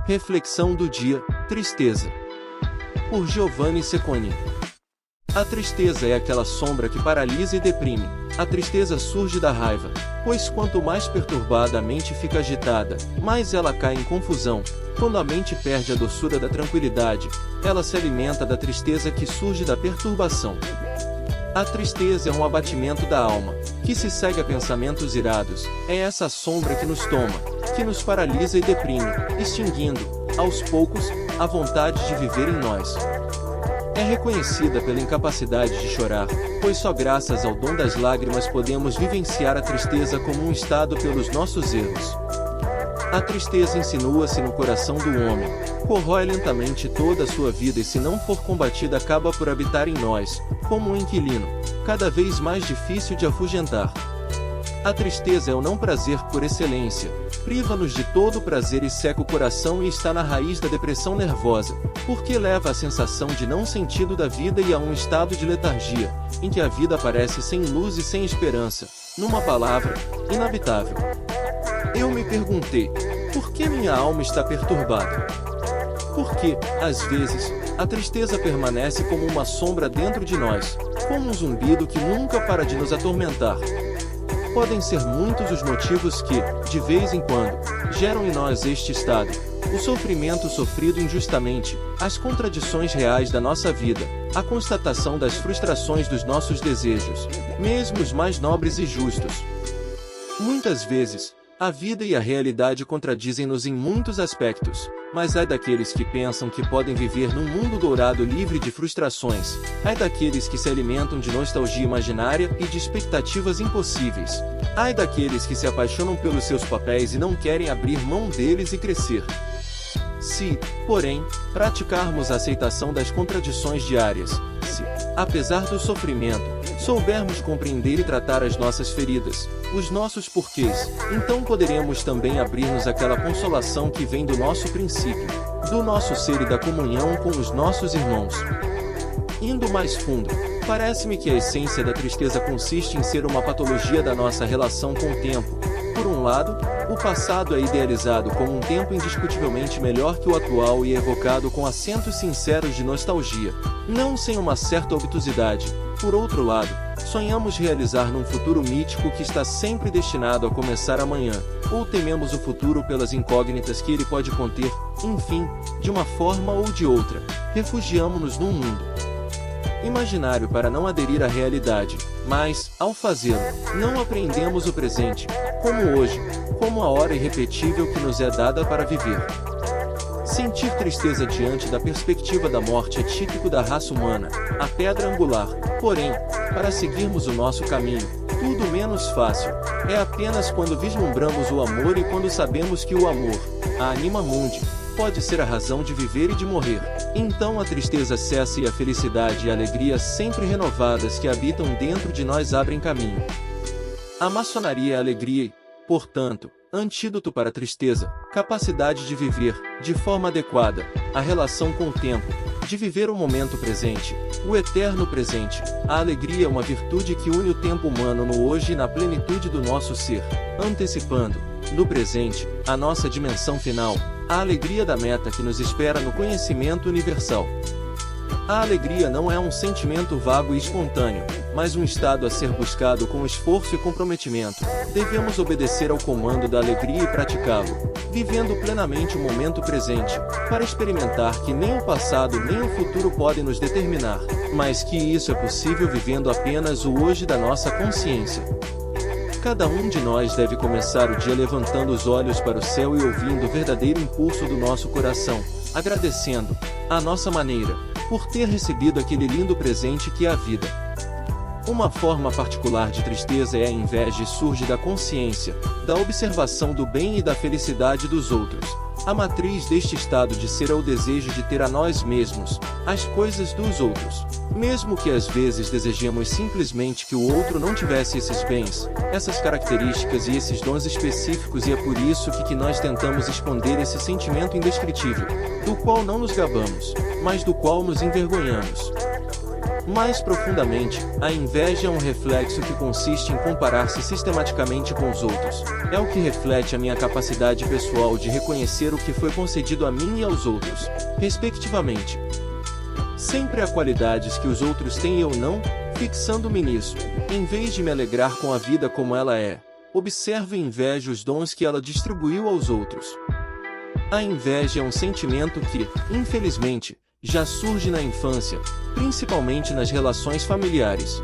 Reflexão do dia: tristeza. Por Giovanni Cecconi. A tristeza é aquela sombra que paralisa e deprime. A tristeza surge da raiva, pois quanto mais perturbada a mente fica agitada, mais ela cai em confusão. Quando a mente perde a doçura da tranquilidade, ela se alimenta da tristeza que surge da perturbação. A tristeza é um abatimento da alma, que se segue a pensamentos irados. É essa sombra que nos toma, que nos paralisa e deprime, extinguindo, aos poucos, a vontade de viver em nós. É reconhecida pela incapacidade de chorar, pois só graças ao dom das lágrimas podemos vivenciar a tristeza como um estado pelos nossos erros. A tristeza insinua-se no coração do homem, corrói lentamente toda a sua vida e, se não for combatida, acaba por habitar em nós, como um inquilino, cada vez mais difícil de afugentar. A tristeza é o não prazer por excelência, priva-nos de todo o prazer e seca o coração, e está na raiz da depressão nervosa, porque leva à sensação de não sentido da vida e a um estado de letargia, em que a vida parece sem luz e sem esperança, numa palavra, inabitável. Eu me perguntei, por que minha alma está perturbada? Porque, às vezes, a tristeza permanece como uma sombra dentro de nós, como um zumbido que nunca para de nos atormentar. Podem ser muitos os motivos que, de vez em quando, geram em nós este estado: o sofrimento sofrido injustamente, as contradições reais da nossa vida, a constatação das frustrações dos nossos desejos, mesmo os mais nobres e justos. Muitas vezes, a vida e a realidade contradizem-nos em muitos aspectos, mas ai daqueles que pensam que podem viver num mundo dourado livre de frustrações, ai daqueles que se alimentam de nostalgia imaginária e de expectativas impossíveis, ai daqueles que se apaixonam pelos seus papéis e não querem abrir mão deles e crescer. Se, porém, praticarmos a aceitação das contradições diárias, se, apesar do sofrimento, soubermos compreender e tratar as nossas feridas, os nossos porquês, então poderemos também abrir-nos àquela consolação que vem do nosso princípio, do nosso ser e da comunhão com os nossos irmãos. Indo mais fundo, parece-me que a essência da tristeza consiste em ser uma patologia da nossa relação com o tempo. Por um lado, o passado é idealizado como um tempo indiscutivelmente melhor que o atual e evocado com acentos sinceros de nostalgia, não sem uma certa obtusidade. Por outro lado, sonhamos realizar num futuro mítico que está sempre destinado a começar amanhã, ou tememos o futuro pelas incógnitas que ele pode conter. Enfim, de uma forma ou de outra, refugiamo-nos num mundo imaginário para não aderir à realidade, mas, ao fazê-lo, não apreendemos o presente, como hoje, como a hora irrepetível que nos é dada para viver. Sentir tristeza diante da perspectiva da morte é típico da raça humana, a pedra angular. Porém, para seguirmos o nosso caminho, tudo menos fácil, é apenas quando vislumbramos o amor e quando sabemos que o amor, a anima mundi, pode ser a razão de viver e de morrer. Então a tristeza cessa e a felicidade e a alegria sempre renovadas que habitam dentro de nós abrem caminho. A maçonaria é a alegria e, portanto, antídoto para a tristeza, capacidade de viver, de forma adequada, a relação com o tempo, de viver o momento presente, o eterno presente. A alegria é uma virtude que une o tempo humano no hoje e na plenitude do nosso ser, antecipando, no presente, a nossa dimensão final, a alegria da meta que nos espera no conhecimento universal. A alegria não é um sentimento vago e espontâneo, mas um estado a ser buscado com esforço e comprometimento. Devemos obedecer ao comando da alegria e praticá-lo, vivendo plenamente o momento presente, para experimentar que nem o passado nem o futuro podem nos determinar, mas que isso é possível vivendo apenas o hoje da nossa consciência. Cada um de nós deve começar o dia levantando os olhos para o céu e ouvindo o verdadeiro impulso do nosso coração, agradecendo, à nossa maneira, por ter recebido aquele lindo presente que é a vida. Uma forma particular de tristeza é a inveja e surge da consciência, da observação do bem e da felicidade dos outros. A matriz deste estado de ser é o desejo de ter a nós mesmos, as coisas dos outros. Mesmo que às vezes desejemos simplesmente que o outro não tivesse esses bens, essas características e esses dons específicos, e é por isso que nós tentamos esconder esse sentimento indescritível, do qual não nos gabamos, mas do qual nos envergonhamos. Mais profundamente, a inveja é um reflexo que consiste em comparar-se sistematicamente com os outros. É o que reflete a minha capacidade pessoal de reconhecer o que foi concedido a mim e aos outros, respectivamente. Sempre há qualidades que os outros têm e eu não, fixando-me nisso, em vez de me alegrar com a vida como ela é, observo e invejo os dons que ela distribuiu aos outros. A inveja é um sentimento que, infelizmente, já surge na infância, principalmente nas relações familiares.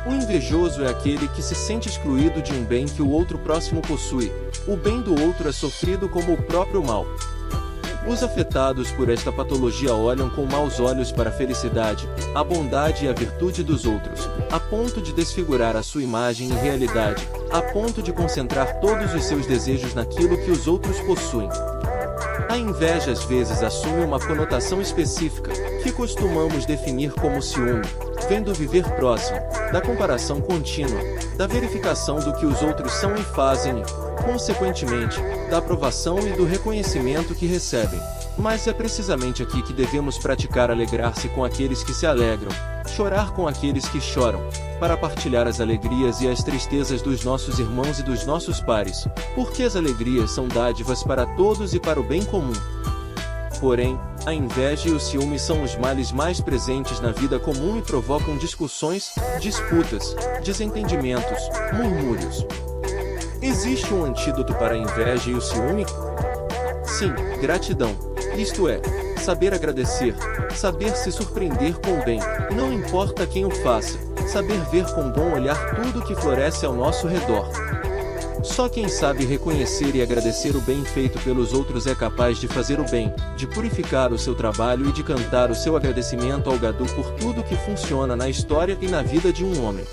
O invejoso é aquele que se sente excluído de um bem que o outro próximo possui. O bem do outro é sofrido como o próprio mal. Os afetados por esta patologia olham com maus olhos para a felicidade, a bondade e a virtude dos outros, a ponto de desfigurar a sua imagem e realidade, a ponto de concentrar todos os seus desejos naquilo que os outros possuem. A inveja às vezes assume uma conotação específica, que costumamos definir como ciúme, vem do viver próximo, da comparação contínua, da verificação do que os outros são e fazem e, consequentemente, da aprovação e do reconhecimento que recebem. Mas é precisamente aqui que devemos praticar alegrar-se com aqueles que se alegram, chorar com aqueles que choram, para partilhar as alegrias e as tristezas dos nossos irmãos e dos nossos pares, porque as alegrias são dádivas para todos e para o bem comum. Porém, a inveja e o ciúme são os males mais presentes na vida comum e provocam discussões, disputas, desentendimentos, murmúrios. Existe um antídoto para a inveja e o ciúme? Sim, gratidão. Isto é, saber agradecer, saber se surpreender com o bem, não importa quem o faça, saber ver com bom olhar tudo que floresce ao nosso redor. Só quem sabe reconhecer e agradecer o bem feito pelos outros é capaz de fazer o bem, de purificar o seu trabalho e de cantar o seu agradecimento ao Gadu por tudo que funciona na história e na vida de um homem.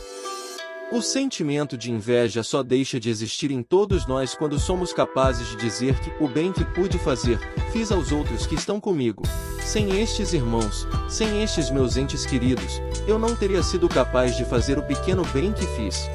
O sentimento de inveja só deixa de existir em todos nós quando somos capazes de dizer que o bem que pude fazer, fiz aos outros que estão comigo. Sem estes irmãos, sem estes meus entes queridos, eu não teria sido capaz de fazer o pequeno bem que fiz.